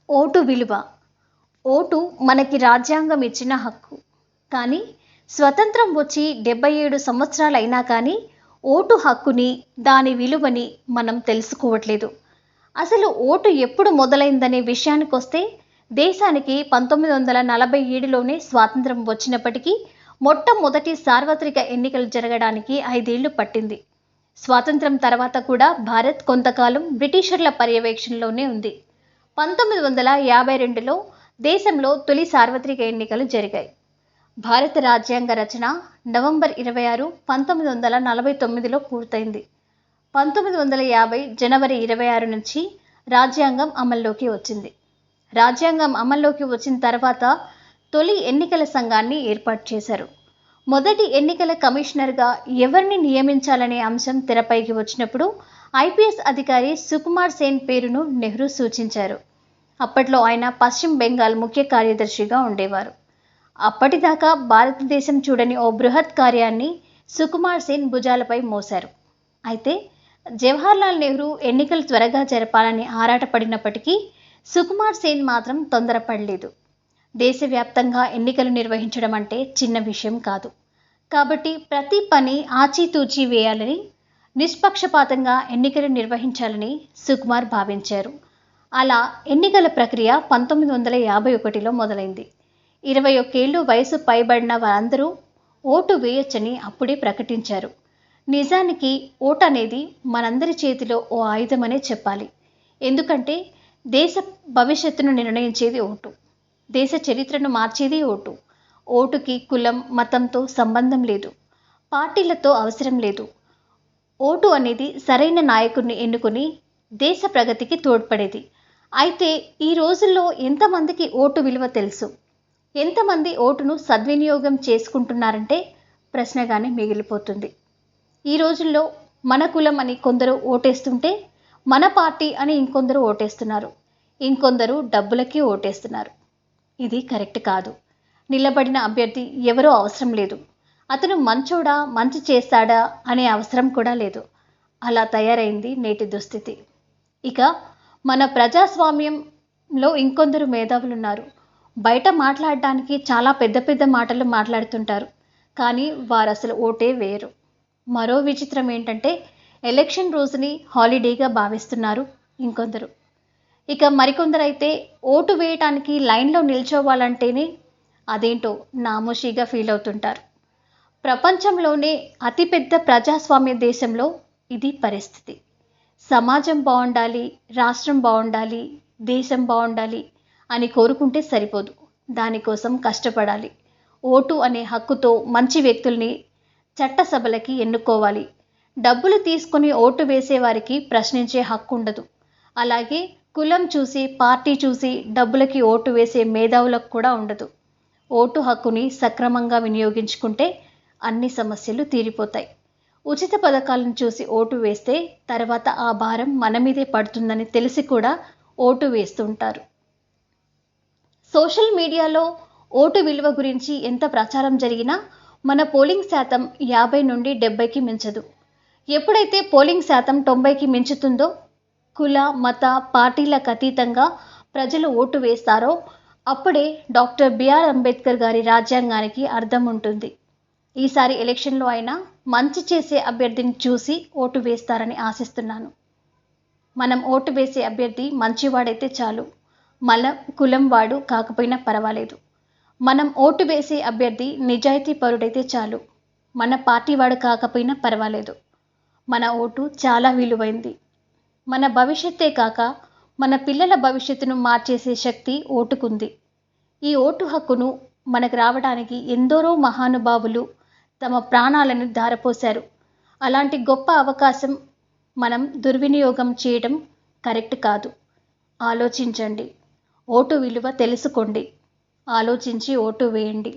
Vote విలువ. Vote మనకి రాజ్యాంగం ఇచ్చిన హక్కు. కానీ స్వతంత్రం వచ్చి 77 సంవత్సరాలైనా కానీ ఓటు హక్కుని, దాని విలువని మనం తెలుసుకోవట్లేదు. అసలు ఓటు ఎప్పుడు మొదలైందనే విషయానికొస్తే దేశానికి 1947లోనే స్వాతంత్రం వచ్చినప్పటికీ మొట్టమొదటి సార్వత్రిక ఎన్నికలు జరగడానికి 5 ఏళ్లు పట్టింది. స్వాతంత్రం తర్వాత కూడా భారత్ కొంతకాలం బ్రిటిషర్ల పర్యవేక్షణలోనే ఉంది. 1952లో దేశంలో తొలి సార్వత్రిక ఎన్నికలు జరిగాయి. భారత రాజ్యాంగ రచన నవంబర్ 26, 1949లో పూర్తయింది. 1950 జనవరి 26 నుంచి రాజ్యాంగం అమల్లోకి వచ్చింది. రాజ్యాంగం అమల్లోకి వచ్చిన తర్వాత తొలి ఎన్నికల సంఘాన్ని ఏర్పాటు చేశారు. మొదటి ఎన్నికల కమిషనర్గా ఎవరిని నియమించాలనే అంశం తెరపైకి వచ్చినప్పుడు ఐపీఎస్ అధికారి సుకుమార్ సేన్ పేరును నెహ్రూ సూచించారు. అప్పట్లో ఆయన పశ్చిమ బెంగాల్ ముఖ్య కార్యదర్శిగా ఉండేవారు. అప్పటిదాకా భారతదేశం చూడని ఓ బృహత్ కార్యాన్ని సుకుమార్ సేన్ భుజాలపై మోశారు. అయితే జవహర్లాల్ నెహ్రూ ఎన్నికలు త్వరగా జరపాలని ఆరాటపడినప్పటికీ సుకుమార్ సేన్ మాత్రం తొందరపడలేదు. దేశవ్యాప్తంగా ఎన్నికలు నిర్వహించడం అంటే చిన్న విషయం కాదు. కాబట్టి ప్రతి పని ఆచితూచి వేయాలని, నిష్పక్షపాతంగా ఎన్నికలు నిర్వహించాలని సుకుమార్ భావించారు. అలా ఎన్నికల ప్రక్రియ 1951లో మొదలైంది. 21 ఏళ్లు వయసు పైబడిన వారందరూ ఓటు వేయొచ్చని అప్పుడే ప్రకటించారు. నిజానికి ఓటు అనేది మనందరి చేతిలో ఓ ఆయుధమనే చెప్పాలి. ఎందుకంటే దేశ భవిష్యత్తును నిర్ణయించేది ఓటు. దేశ చరిత్రను మార్చేది ఓటు. ఓటుకి కులం, మతంతో సంబంధం లేదు. పార్టీలతో అవసరం లేదు. ఓటు అనేది సరైన నాయకుడిని ఎన్నుకొని దేశ ప్రగతికి తోడ్పడేది. అయితే ఈ రోజుల్లో ఎంతమందికి ఓటు విలువ తెలుసు? ఎంతమంది ఓటును సద్వినియోగం చేసుకుంటున్నారంటే ప్రశ్నగానే మిగిలిపోతుంది. ఈ రోజుల్లో మన కులం అని కొందరు ఓటేస్తుంటే, మన పార్టీ అని ఇంకొందరు ఓటేస్తున్నారు. ఇంకొందరు డబ్బులకి ఓటేస్తున్నారు. ఇది కరెక్ట్ కాదు. నిలబడిన అభ్యర్థి ఎవరో అవసరం లేదు. అతను మంచోడా, మంచి చేస్తాడా అనే అవసరం కూడా లేదు. అలా తయారైంది నేటి దుస్థితి. ఇక మన ప్రజాస్వామ్యంలో ఇంకొందరు మేధావులున్నారు. బయట మాట్లాడడానికి చాలా పెద్ద పెద్ద మాటలు మాట్లాడుతుంటారు. కానీ వారు అసలు ఓటే వేయరు. మరో విచిత్రం ఏంటంటే ఎలక్షన్ రోజుని హాలిడేగా భావిస్తున్నారు ఇంకొందరు. ఇక మరికొందరైతే ఓటు వేయటానికి లైన్లో నిల్చోవాలంటేనే అదేంటో నామోషీగా ఫీల్ అవుతుంటారు. ప్రపంచంలోనే అతిపెద్ద ప్రజాస్వామ్య దేశంలో ఇది పరిస్థితి. సమాజం బాగుండాలి, రాష్ట్రం బాగుండాలి, దేశం బాగుండాలి అని కోరుకుంటే సరిపోదు. దానికోసం కష్టపడాలి. ఓటు అనే హక్కుతో మంచి వ్యక్తుల్ని చట్టసభలకి ఎన్నుకోవాలి. డబ్బులు తీసుకొని ఓటు వేసేవారికి ప్రశ్నించే హక్కు ఉండదు. అలాగే కులం చూసి, పార్టీ చూసి డబ్బులకి ఓటు వేసే మేధావులకు కూడా ఉండదు. ఓటు హక్కుని సక్రమంగా వినియోగించుకుంటే అన్ని సమస్యలు తీరిపోతాయి. ఉచిత పథకాలను చూసి ఓటు వేస్తే తర్వాత ఆ భారం మన మీదే పడుతుందని తెలిసి కూడా ఓటు వేస్తుంటారు. సోషల్ మీడియాలో ఓటు విలువ గురించి ఎంత ప్రచారం జరిగినా మన పోలింగ్ శాతం 50 నుండి 70కి మించదు. ఎప్పుడైతే పోలింగ్ శాతం 90కి మించుతుందో, కుల, మత, పార్టీలకు అతీతంగా ప్రజలు ఓటు వేస్తారో అప్పుడే డాక్టర్ బిఆర్ అంబేద్కర్ గారి రాజ్యాంగానికి అర్థం ఉంటుంది. ఈసారి ఎలక్షన్లో అయినా మంచి చేసే అభ్యర్థిని చూసి ఓటు వేస్తారని ఆశిస్తున్నాను. మనం ఓటు వేసే అభ్యర్థి మంచివాడైతే చాలు. మన కులం వాడు కాకపోయినా పర్వాలేదు. మనం ఓటు వేసే అభ్యర్థి నిజాయితీ పరుడైతే చాలు. మన పార్టీ వాడు కాకపోయినా పర్వాలేదు. మన ఓటు చాలా విలువైంది. మన భవిష్యత్తే కాక మన పిల్లల భవిష్యత్తును మార్చేసే శక్తి ఓటుకుంది. ఈ ఓటు హక్కును మనకు రావడానికి ఎందరో మహానుభావులు తమ ప్రాణాలను ధారపోశారు. అలాంటి గొప్ప అవకాశం మనం దుర్వినియోగం చేయడం కరెక్ట్ కాదు. ఆలోచించండి. ఓటు విలువ తెలుసుకోండి. ఆలోచించి ఓటు వేయండి.